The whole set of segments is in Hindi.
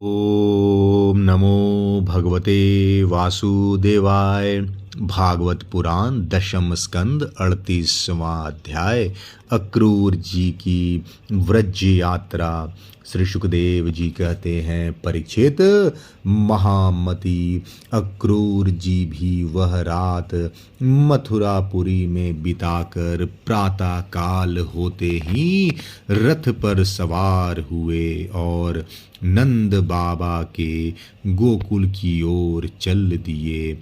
ओम नमो भगवते वासुदेवाय। भागवत पुराण दशम स्कंद 38वां अध्याय। अक्रूर जी की व्रज यात्रा। श्री सुखदेव जी कहते हैं, परीक्षित महामती, अक्रूर जी भी वह रात मथुरापुरी में बिताकर प्रातः काल होते ही रथ पर सवार हुए और नंद बाबा के गोकुल की ओर चल दिए।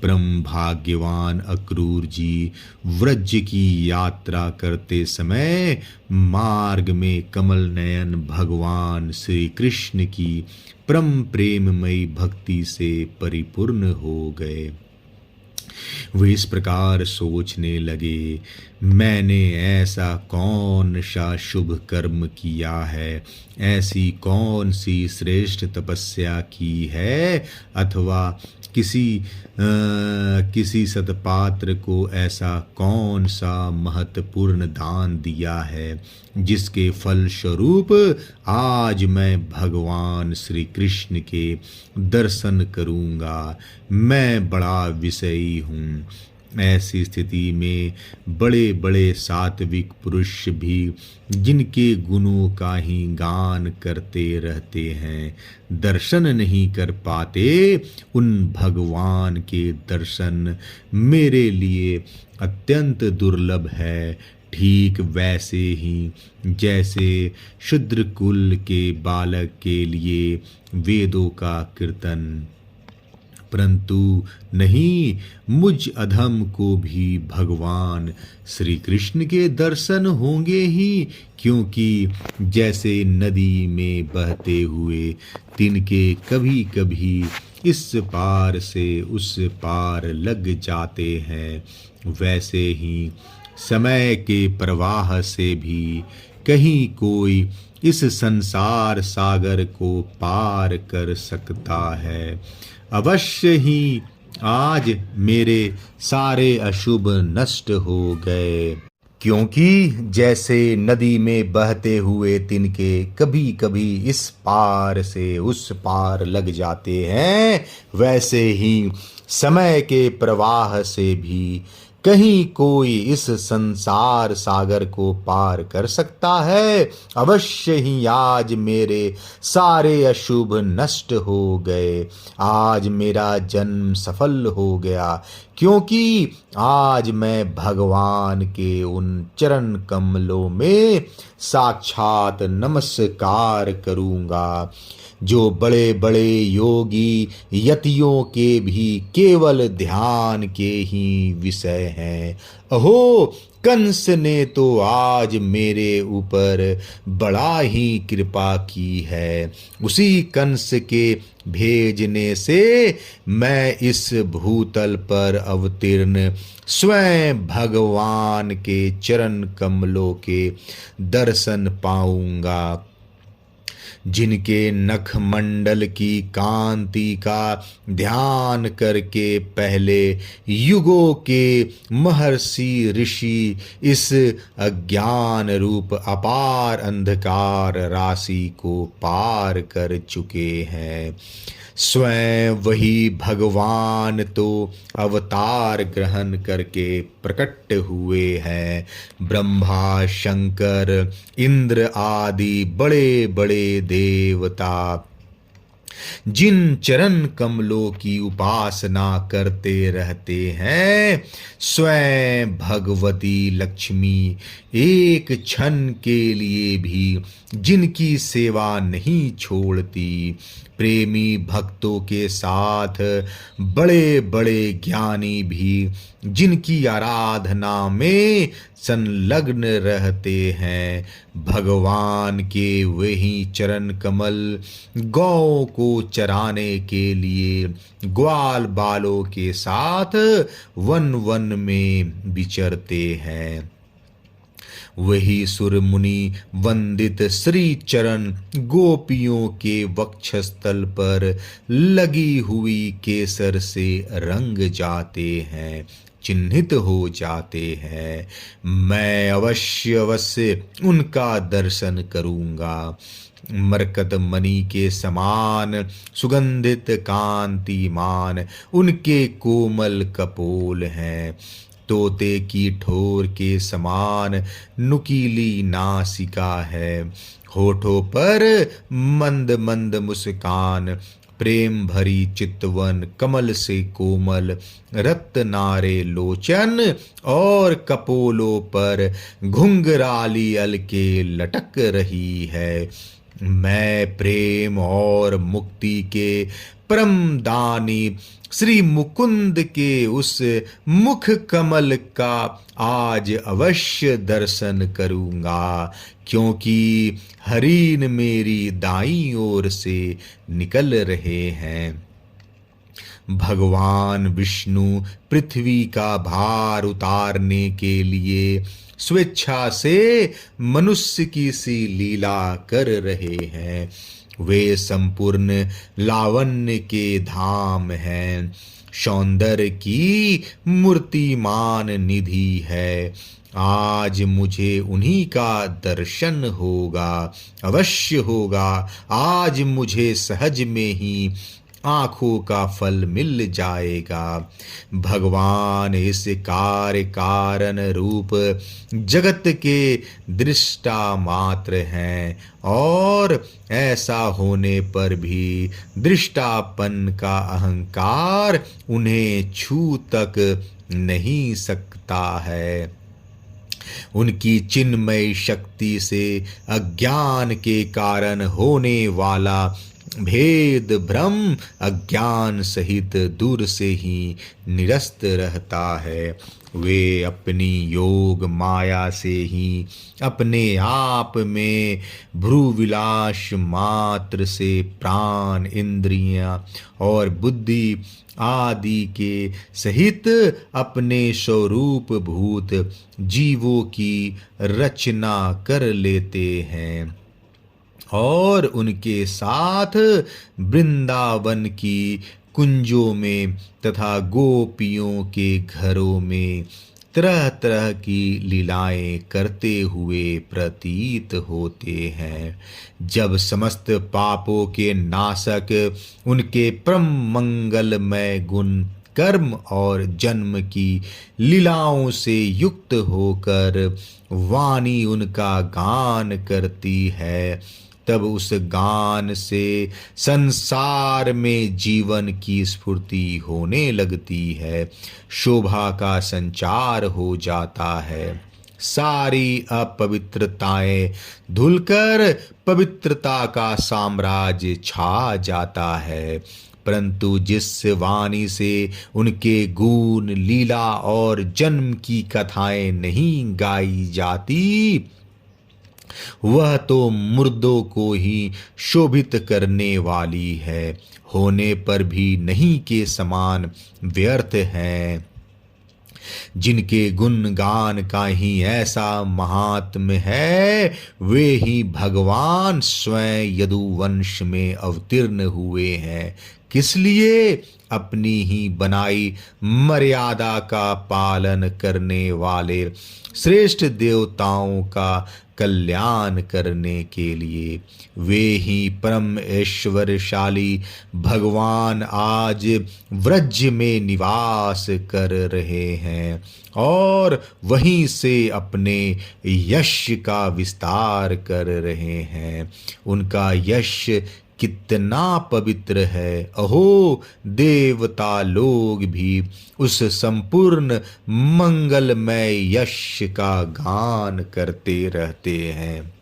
परम भाग्यवान अक्रूर जी व्रज की यात्रा करते समय मार्ग में कमल नयन भगवान श्री कृष्ण की परम प्रेममयी भक्ति से परिपूर्ण हो गए। वे इस प्रकार सोचने लगे, मैंने ऐसा कौन सा शुभ कर्म किया है, ऐसी कौन सी श्रेष्ठ तपस्या की है, अथवा किसी सत्पात्र को ऐसा कौन सा महत्वपूर्ण दान दिया है, जिसके फल स्वरूप आज मैं भगवान श्री कृष्ण के दर्शन करूंगा। मैं बड़ा विषयी हूँ। ऐसी स्थिति में बड़े बड़े सात्विक पुरुष भी जिनके गुणों का ही गान करते रहते हैं, दर्शन नहीं कर पाते। उन भगवान के दर्शन मेरे लिए अत्यंत दुर्लभ है। ठीक वैसे ही जैसे शूद्र कुल के बालक के लिए वेदों का कीर्तन, परंतु नहीं, मुझ अधम को भी भगवान श्री कृष्ण के दर्शन होंगे ही, क्योंकि जैसे नदी में बहते हुए तिनके कभी कभी इस पार से उस पार लग जाते हैं, वैसे ही समय के प्रवाह से भी कहीं कोई इस संसार सागर को पार कर सकता है। अवश्य ही आज मेरे सारे अशुभ नष्ट हो गए, क्योंकि जैसे नदी में बहते हुए तिनके कभी कभी इस पार से उस पार लग जाते हैं, वैसे ही समय के प्रवाह से भी कहीं कोई इस संसार सागर को पार कर सकता है। अवश्य ही आज मेरे सारे अशुभ नष्ट हो गए। आज मेरा जन्म सफल हो गया, क्योंकि आज मैं भगवान के उन चरण कमलों में साक्षात नमस्कार करूंगा, जो बड़े बड़े योगी यतियों के भी केवल ध्यान के ही विषय हैं। अहो, कंस ने तो आज मेरे ऊपर बड़ा ही कृपा की है। उसी कंस के भेजने से मैं इस भूतल पर अवतीर्ण स्वयं भगवान के चरण कमलों के दर्शन पाऊंगा, जिनके नख मंडल की कांति का ध्यान करके पहले युगों के महर्षि ऋषि इस अज्ञान रूप अपार अंधकार राशि को पार कर चुके हैं। स्वयं वही भगवान तो अवतार ग्रहण करके प्रकट हुए हैं। ब्रह्मा, शंकर, इंद्र आदि बड़े बड़े देवता जिन चरण कमलों की उपासना करते रहते हैं, स्वयं भगवती लक्ष्मी एक क्षण के लिए भी जिनकी सेवा नहीं छोड़ती, प्रेमी भक्तों के साथ बड़े बड़े ज्ञानी भी जिनकी आराधना में संलग्न रहते हैं, भगवान के वही चरण कमल गौ को चराने के लिए ग्वाल बालों के साथ वन वन में विचरते हैं। वही सुर मुनि वंदित श्री चरण गोपियों के वक्षस्थल पर लगी हुई केसर से रंग जाते हैं, चिन्हित हो जाते हैं। मैं अवश्य अवश्य उनका दर्शन करूंगा। मरकत मणि के समान सुगंधित कांतिमान उनके कोमल कपोल हैं। तोते की ठोर के समान नुकीली नासिका है। होठों पर मंद मंद मुस्कान, प्रेम भरी चितवन कमल से कोमल, रत्नारे लोचन और कपोलों पर घुंघराली अलके लटक रही है। मैं प्रेम और मुक्ति के परमदानी श्री मुकुंद के उस मुख कमल का आज अवश्य दर्शन करूंगा, क्योंकि हरिण मेरी दाईं ओर से निकल रहे हैं। भगवान विष्णु पृथ्वी का भार उतारने के लिए स्वेच्छा से मनुष्य की सी लीला कर रहे हैं। वे संपूर्ण लावण्य के धाम हैं, सौंदर्य की मूर्तिमान निधि है। आज मुझे उन्हीं का दर्शन होगा, अवश्य होगा। आज मुझे सहज में ही आंखों का फल मिल जाएगा। भगवान इस कार्य कारण रूप जगत के दृष्टा मात्र हैं, और ऐसा होने पर भी दृष्टापन का अहंकार उन्हें छू तक नहीं सकता है। उनकी चिन्मय शक्ति से अज्ञान के कारण होने वाला भेद भ्रम अज्ञान सहित दूर से ही निरस्त रहता है। वे अपनी योग माया से ही अपने आप में भ्रूविलास मात्र से प्राण, इंद्रियां और बुद्धि आदि के सहित अपने स्वरूप भूत जीवों की रचना कर लेते हैं, और उनके साथ वृंदावन की कुंजों में तथा गोपियों के घरों में तरह तरह की लीलाएं करते हुए प्रतीत होते हैं। जब समस्त पापों के नाशक उनके परम मंगलमय गुण कर्म और जन्म की लीलाओं से युक्त होकर वाणी उनका गान करती है, तब उस गान से संसार में जीवन की स्फूर्ति होने लगती है, शोभा का संचार हो जाता है। सारी अपवित्रताएं धुलकर पवित्रता का साम्राज्य छा जाता है। परंतु जिस वाणी से उनके गुण, लीला और जन्म की कथाएं नहीं गाई जाती, वह तो मुर्दों को ही शोभित करने वाली है, होने पर भी नहीं के समान व्यर्थ है। जिनके गुणगान का ही ऐसा महात्म्य है, वे ही भगवान स्वयं यदुवंश में अवतीर्ण हुए हैं। किस लिए? अपनी ही बनाई मर्यादा का पालन करने वाले श्रेष्ठ देवताओं का कल्याण करने के लिए। वे ही परम ऐश्वर्यशाली भगवान आज व्रज में निवास कर रहे हैं, और वहीं से अपने यश का विस्तार कर रहे हैं। उनका यश कितना पवित्र है। अहो, देवता लोग भी उस संपूर्ण मंगलमय यश का गान करते रहते हैं।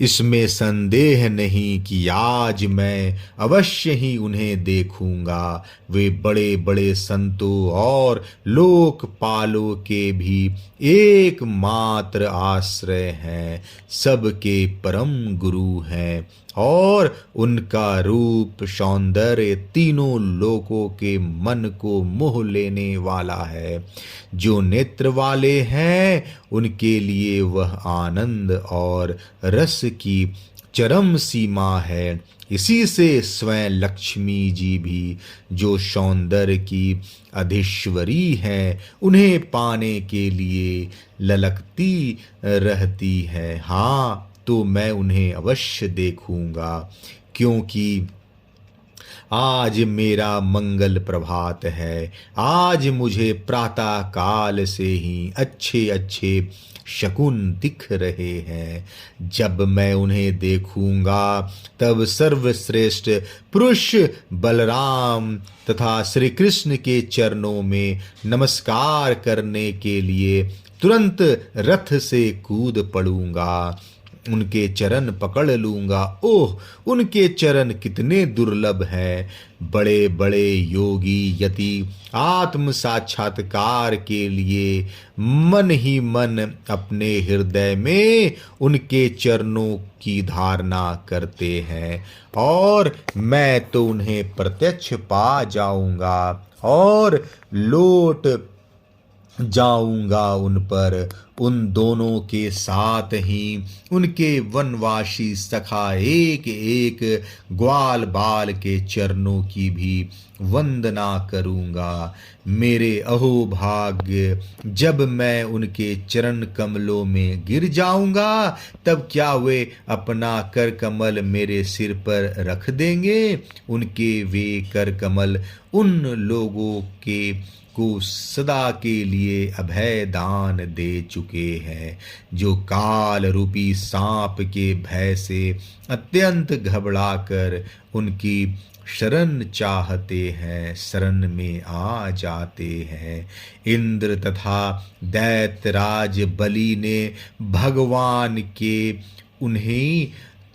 इसमें संदेह नहीं कि आज मैं अवश्य ही उन्हें देखूंगा। वे बड़े बड़े संतों और लोकपालों के भी एकमात्र आश्रय हैं, सबके परम गुरु हैं, और उनका रूप सौंदर्य तीनों लोकों के मन को मोह लेने वाला है। जो नेत्र वाले हैं उनके लिए वह आनंद और रस की चरम सीमा है। इसी से स्वयं लक्ष्मी जी भी, जो सौंदर्य की अधीश्वरी हैं, उन्हें पाने के लिए ललकती रहती है। हाँ, तो मैं उन्हें अवश्य देखूंगा, क्योंकि आज मेरा मंगल प्रभात है। आज मुझे प्रातः काल से ही अच्छे अच्छे शकुन दिख रहे हैं। जब मैं उन्हें देखूंगा तब सर्वश्रेष्ठ पुरुष बलराम तथा श्री कृष्ण के चरणों में नमस्कार करने के लिए तुरंत रथ से कूद पड़ूंगा, उनके चरण पकड़ लूंगा। ओह, उनके चरण कितने दुर्लभ हैं। बड़े बड़े योगी यति आत्म साक्षात्कार के लिए मन ही मन अपने हृदय में उनके चरणों की धारणा करते हैं, और मैं तो उन्हें प्रत्यक्ष पा जाऊंगा और लौट जाऊंगा उन पर। उन दोनों के साथ ही उनके वनवासी सखा एक एक ग्वाल बाल के चरणों की भी वंदना करूंगा। मेरे अहोभाग्य, जब मैं उनके चरण कमलों में गिर जाऊंगा तब क्या वे अपना कर कमल मेरे सिर पर रख देंगे? उनके वे कर कमल उन लोगों के को सदा के लिए अभय दान दे चुके हैं, जो काल रूपी सांप के भय से अत्यंत घबराकर उनकी शरण चाहते हैं, शरण में आ जाते हैं। इंद्र तथा दैत्यराज बलि ने भगवान के उन्हें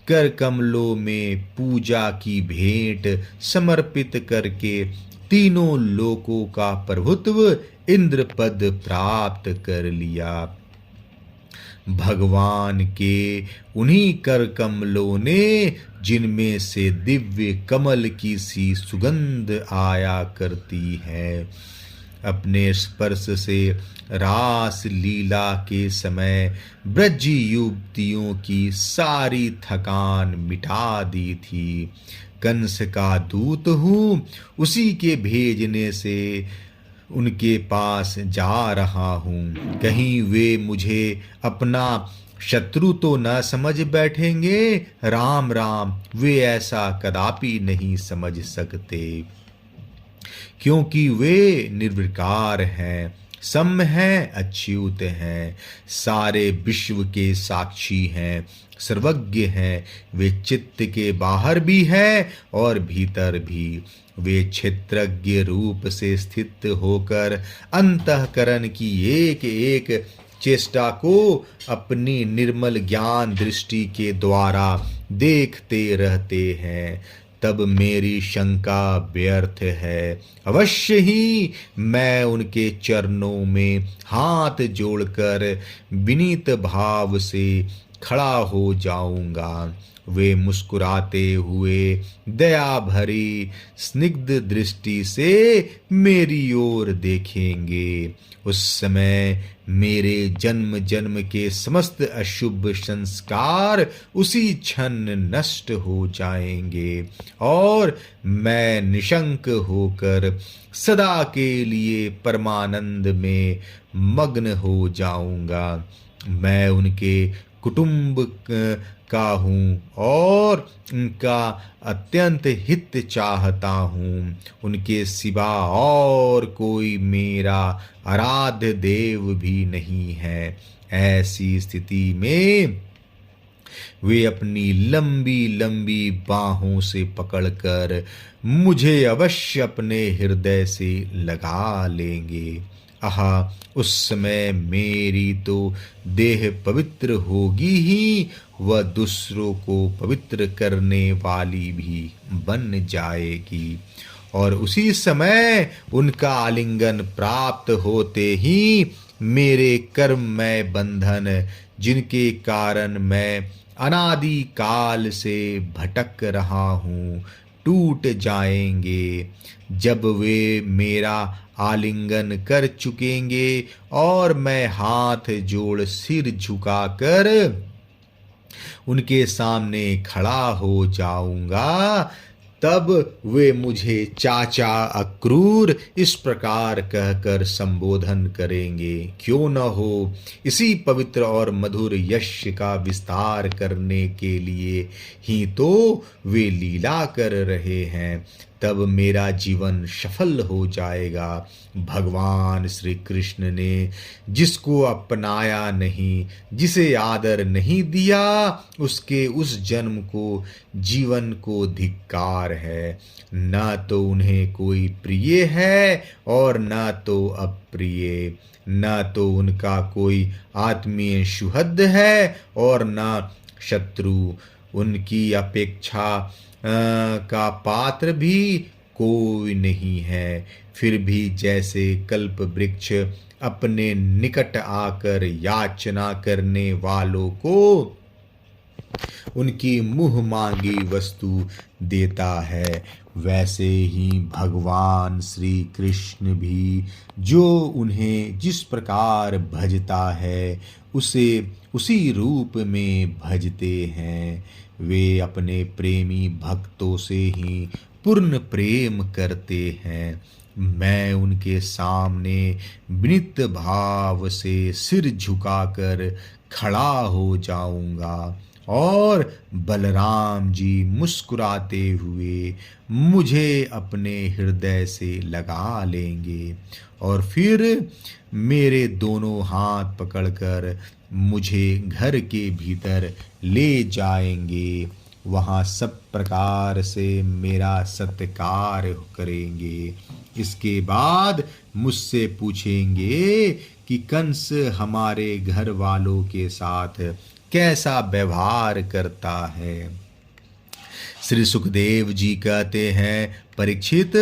कर कमलों में पूजा की भेंट समर्पित करके तीनों लोकों का प्रभुत्व इंद्र पद प्राप्त कर लिया। भगवान के उन्हीं कर कमलों ने, जिनमें से दिव्य कमल की सी सुगंध आया करती है, अपने स्पर्श से रास लीला के समय ब्रज युवतियों की सारी थकान मिटा दी थी। कंस का दूत हूँ, उसी के भेजने से उनके पास जा रहा हूँ। कहीं वे मुझे अपना शत्रु तो न समझ बैठेंगे? राम राम, वे ऐसा कदापि नहीं समझ सकते, क्योंकि वे निर्विकार हैं, सम हैं, अच्युत हैं, सारे विश्व के साक्षी हैं, सर्वज्ञ हैं। वे चित्त के बाहर भी हैं और भीतर भी। वे क्षेत्रज्ञ रूप से स्थित होकर अंतःकरण की एक एक चेष्टा को अपनी निर्मल ज्ञान दृष्टि के द्वारा देखते रहते हैं। तब मेरी शंका व्यर्थ है। अवश्य ही मैं उनके चरणों में हाथ जोड़कर विनीत भाव से खड़ा हो जाऊंगा। वे मुस्कुराते हुए दया भरी स्निग्ध दृष्टि से मेरी ओर देखेंगे। उस समय मेरे जन्म जन्म के समस्त अशुभ संस्कार उसी क्षण नष्ट हो जाएंगे और मैं निशंक होकर सदा के लिए परमानंद में मग्न हो जाऊंगा। मैं उनके कुटुंब का हूँ और उनका अत्यंत हित चाहता हूँ। उनके सिवा और कोई मेरा आराध्य देव भी नहीं है। ऐसी स्थिति में वे अपनी लंबी लंबी बाहों से पकड़कर मुझे अवश्य अपने हृदय से लगा लेंगे। आहा, उस समय मेरी तो देह पवित्र होगी ही, वह दूसरों को पवित्र करने वाली भी बन जाएगी। और उसी समय उनका आलिंगन प्राप्त होते ही मेरे कर्ममय बंधन, जिनके कारण मैं अनादि काल से भटक रहा हूँ, टूट जाएंगे। जब वे मेरा आलिंगन कर चुकेंगे और मैं हाथ जोड़ सिर झुकाकर उनके सामने खड़ा हो जाऊंगा, तब वे मुझे चाचा अक्रूर इस प्रकार कहकर संबोधन करेंगे। क्यों न हो, इसी पवित्र और मधुर यश का विस्तार करने के लिए ही तो वे लीला कर रहे हैं। तब मेरा जीवन सफल हो जाएगा। भगवान श्री कृष्ण ने जिसको अपनाया नहीं, जिसे आदर नहीं दिया, उसके उस जन्म को, जीवन को धिक्कार है। ना तो उन्हें कोई प्रिय है और ना तो अप्रिय, ना तो उनका कोई आत्मीय सुहृद है और ना शत्रु। उनकी अपेक्षा का पात्र भी कोई नहीं है। फिर भी जैसे कल्प वृक्ष अपने निकट आकर याचना करने वालों को उनकी मुंह मांगी वस्तु देता है, वैसे ही भगवान श्री कृष्ण भी जो उन्हें जिस प्रकार भजता है उसे उसी रूप में भजते हैं। वे अपने प्रेमी भक्तों से ही पूर्ण प्रेम करते हैं। मैं उनके सामने विनीत भाव से सिर झुकाकर खड़ा हो जाऊंगा और बलराम जी मुस्कुराते हुए मुझे अपने हृदय से लगा लेंगे और फिर मेरे दोनों हाथ पकड़कर मुझे घर के भीतर ले जाएंगे। वहाँ सब प्रकार से मेरा सत्कार करेंगे। इसके बाद मुझसे पूछेंगे कि कंस हमारे घर वालों के साथ कैसा व्यवहार करता है। श्री सुखदेव जी कहते हैं, परीक्षित,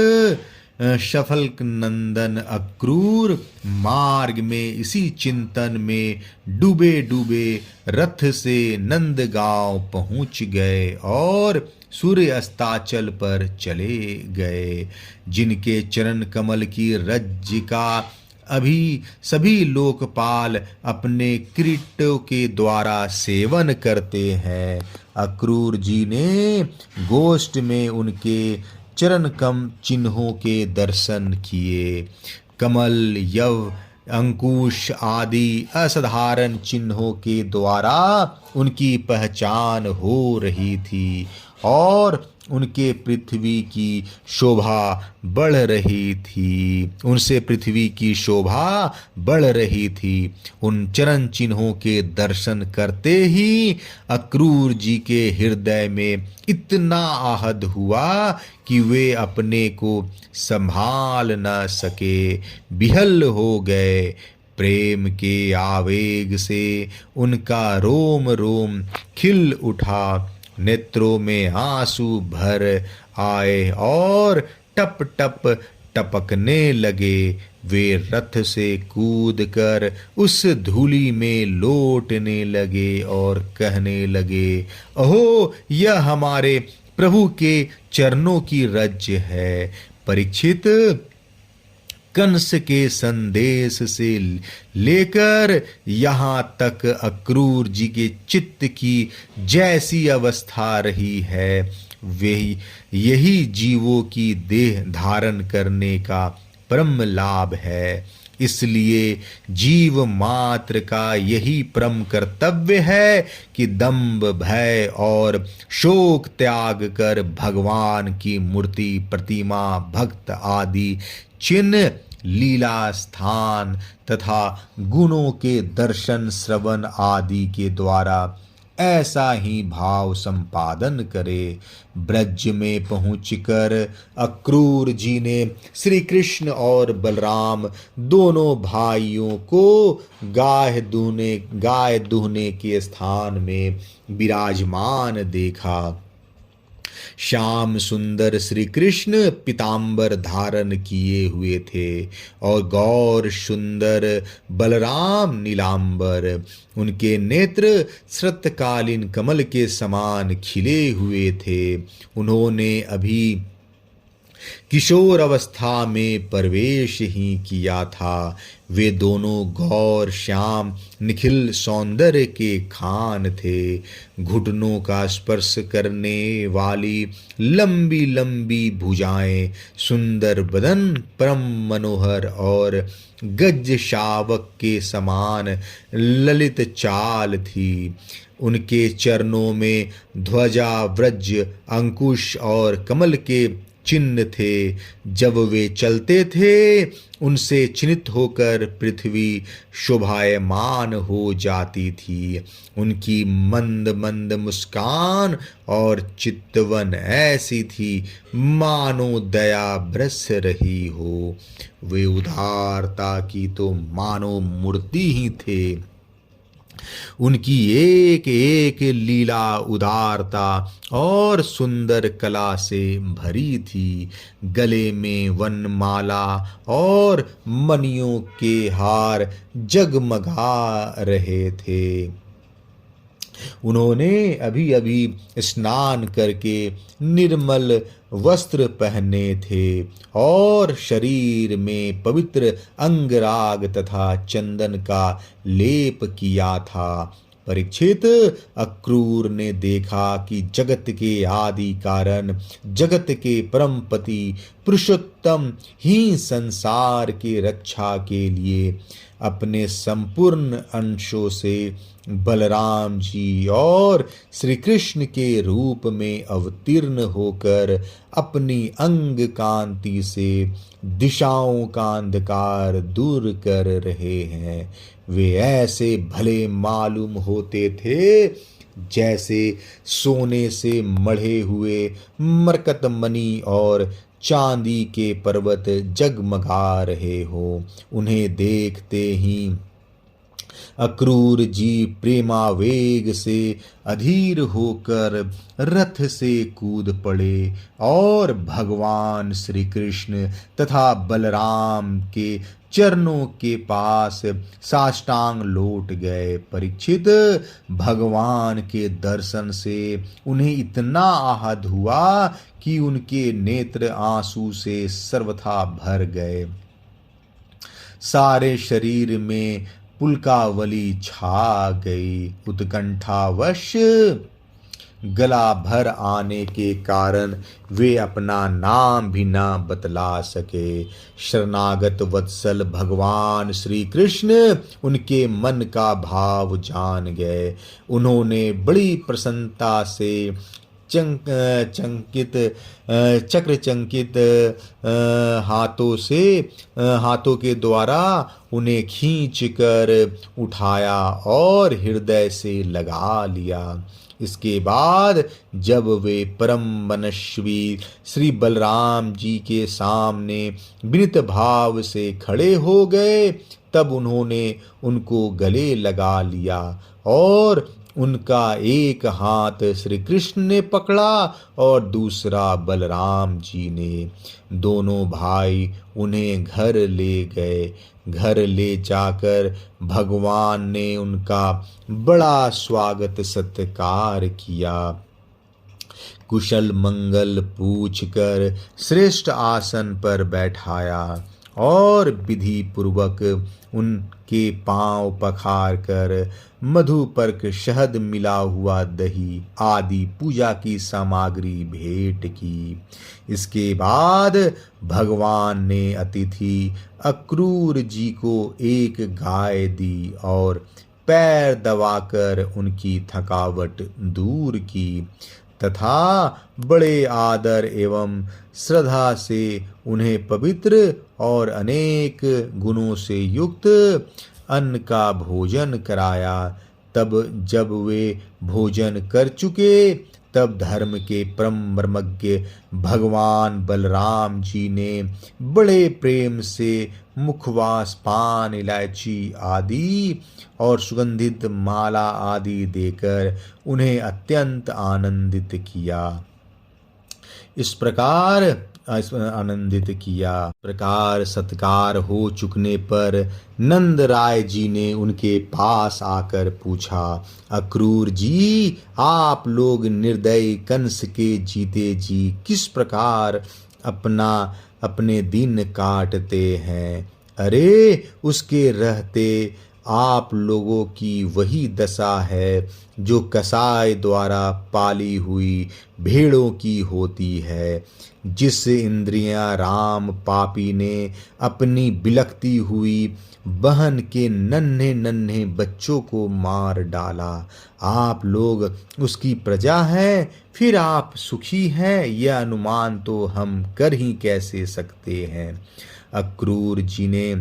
शफल नंदन अक्रूर मार्ग में इसी चिंतन में डूबे डूबे रथ से नंदगांव पहुंच गए और सूर्य अस्ताचल पर चले गए। जिनके चरण कमल की रज्जिका अभी सभी लोकपाल अपने किरीटों के द्वारा सेवन करते हैं, अक्रूर जी ने गोष्ठ में उनके चरण कम चिन्हों के दर्शन किए। कमल, यव, अंकुश आदि असाधारण चिन्हों के द्वारा उनकी पहचान हो रही थी और उनके पृथ्वी की शोभा बढ़ रही थी, उनसे पृथ्वी की शोभा बढ़ रही थी। उन चरण चिन्हों के दर्शन करते ही अक्रूर जी के हृदय में इतना आहत हुआ कि वे अपने को संभाल न सके, विहल हो गए। प्रेम के आवेग से उनका रोम रोम खिल उठा, नेत्रों में आंसू भर आए और टप टप टपकने लगे। वे रथ से कूदकर उस धूलि में लौटने लगे और कहने लगे, अहो, यह हमारे प्रभु के चरणों की रज है। परीक्षित, कंस के संदेश से लेकर यहाँ तक अक्रूर जी के चित्त की जैसी अवस्था रही है, वही यही जीवों की देह धारण करने का परम लाभ है। इसलिए जीव मात्र का यही परम कर्तव्य है कि दंभ, भय और शोक त्याग कर भगवान की मूर्ति, प्रतिमा, भक्त आदि चिन्ह, लीला स्थान तथा गुणों के दर्शन, श्रवण आदि के द्वारा ऐसा ही भाव संपादन करे। ब्रज में पहुंचकर अक्रूर जी ने श्री कृष्ण और बलराम दोनों भाइयों को गाय दूहने के स्थान में विराजमान देखा। श्याम सुंदर श्री कृष्ण पीतांबर धारण किए हुए थे और गौर सुंदर बलराम नीलांबर। उनके नेत्र शरतकालीन कमल के समान खिले हुए थे। उन्होंने अभी किशोर अवस्था में प्रवेश ही किया था। वे दोनों गौर श्याम निखिल सौंदर्य के खान थे। घुटनों का स्पर्श करने वाली लंबी लंबी भुजाएं, सुंदर बदन, परम मनोहर और गज शावक के समान ललित चाल थी। उनके चरणों में ध्वजा, व्रज, अंकुश और कमल के चिन्ह थे। जब वे चलते थे, उनसे चिन्हित होकर पृथ्वी शोभायमान हो जाती थी। उनकी मंद मंद मुस्कान और चितवन ऐसी थी मानो दया बरस रही हो। वे उदारता की तो मानो मूर्ति ही थे। उनकी एक एक लीला उदारता और सुंदर कला से भरी थी। गले में वनमाला और मणियों के हार जगमगा रहे थे। उन्होंने अभी अभी स्नान करके निर्मल वस्त्र पहने थे और शरीर में पवित्र अंगराग तथा चंदन का लेप किया था। परीक्षित, अक्रूर ने देखा कि जगत के आदि कारण, जगत के परमपति पुरुषोत्तम ही संसार के रक्षा के लिए अपने संपूर्ण अंशों से बलराम जी और श्री कृष्ण के रूप में अवतीर्ण होकर अपनी अंग कांति से दिशाओं का अंधकार दूर कर रहे हैं। वे ऐसे भले मालूम होते थे जैसे सोने से मढ़े हुए मरकतमणि और चांदी के पर्वत जगमगा रहे हो। उन्हें देखते ही अक्रूर जी प्रेमावेग से अधीर होकर रथ से कूद पड़े और भगवान श्री कृष्ण तथा बलराम के चरणों के पास साष्टांग लौट गए। परीक्षित, भगवान के दर्शन से उन्हें इतना आहत हुआ कि उनके नेत्र आंसू से सर्वथा भर गए। सारे शरीर में पुलकावली छा गई। उत्कंठावश गला भर आने के कारण वे अपना नाम भी ना बतला सके। शरणागत वत्सल भगवान श्री कृष्ण उनके मन का भाव जान गए। उन्होंने बड़ी प्रसन्नता से चक्रचंकित हाथों के द्वारा उन्हें खींच कर उठाया और हृदय से लगा लिया। इसके बाद जब वे परम मनस्वी श्री बलराम जी के सामने विनीत भाव से खड़े हो गए, तब उन्होंने उनको गले लगा लिया और उनका एक हाथ श्री कृष्ण ने पकड़ा और दूसरा बलराम जी ने। दोनों भाई उन्हें घर ले गए। घर ले जाकर भगवान ने उनका बड़ा स्वागत सत्कार किया। कुशल मंगल पूछकर श्रेष्ठ आसन पर बैठाया और विधि पूर्वक उनके पांव पखार कर मधुपर्क, शहद मिला हुआ दही आदि पूजा की सामग्री भेंट की। इसके बाद भगवान ने अतिथि अक्रूर जी को एक गाय दी और पैर दबाकर उनकी थकावट दूर की तथा बड़े आदर एवं श्रद्धा से उन्हें पवित्र और अनेक गुणों से युक्त अन्न का भोजन कराया। तब जब वे भोजन कर चुके, तब धर्म के परम मर्मज्ञ भगवान बलराम जी ने बड़े प्रेम से मुखवास, पान, इलायची आदि और सुगंधित माला आदि देकर उन्हें अत्यंत आनंदित किया। इस प्रकार सत्कार हो चुकने पर नंद राय जी ने उनके पास आकर पूछा, अक्रूर जी, आप लोग निर्दयी कंस के जीते जी किस प्रकार अपना अपने दिन काटते हैं। अरे उसके रहते आप लोगों की वही दशा है जो कसाई द्वारा पाली हुई भेड़ों की होती है। जिस इंद्रियां राम पापी ने अपनी बिलखती हुई बहन के नन्हे नन्हे बच्चों को मार डाला। आप लोग उसकी प्रजा हैं, फिर आप सुखी हैं, यह अनुमान तो हम कर ही कैसे सकते हैं। अक्रूर जी ने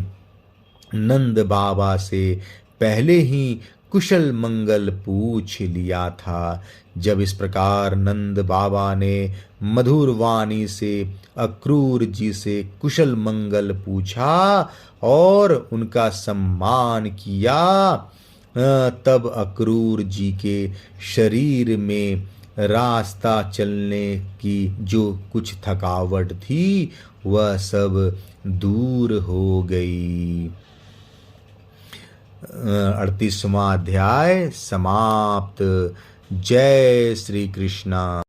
नंद बाबा से पहले ही कुशल मंगल पूछ लिया था। जब इस प्रकार नंद बाबा ने मधुर वाणी से अक्रूर जी से कुशल मंगल पूछा और उनका सम्मान किया, तब अक्रूर जी के शरीर में रास्ता चलने की जो कुछ थकावट थी वह सब दूर हो गई। 38वां अध्याय समाप्त। जय श्री कृष्णा।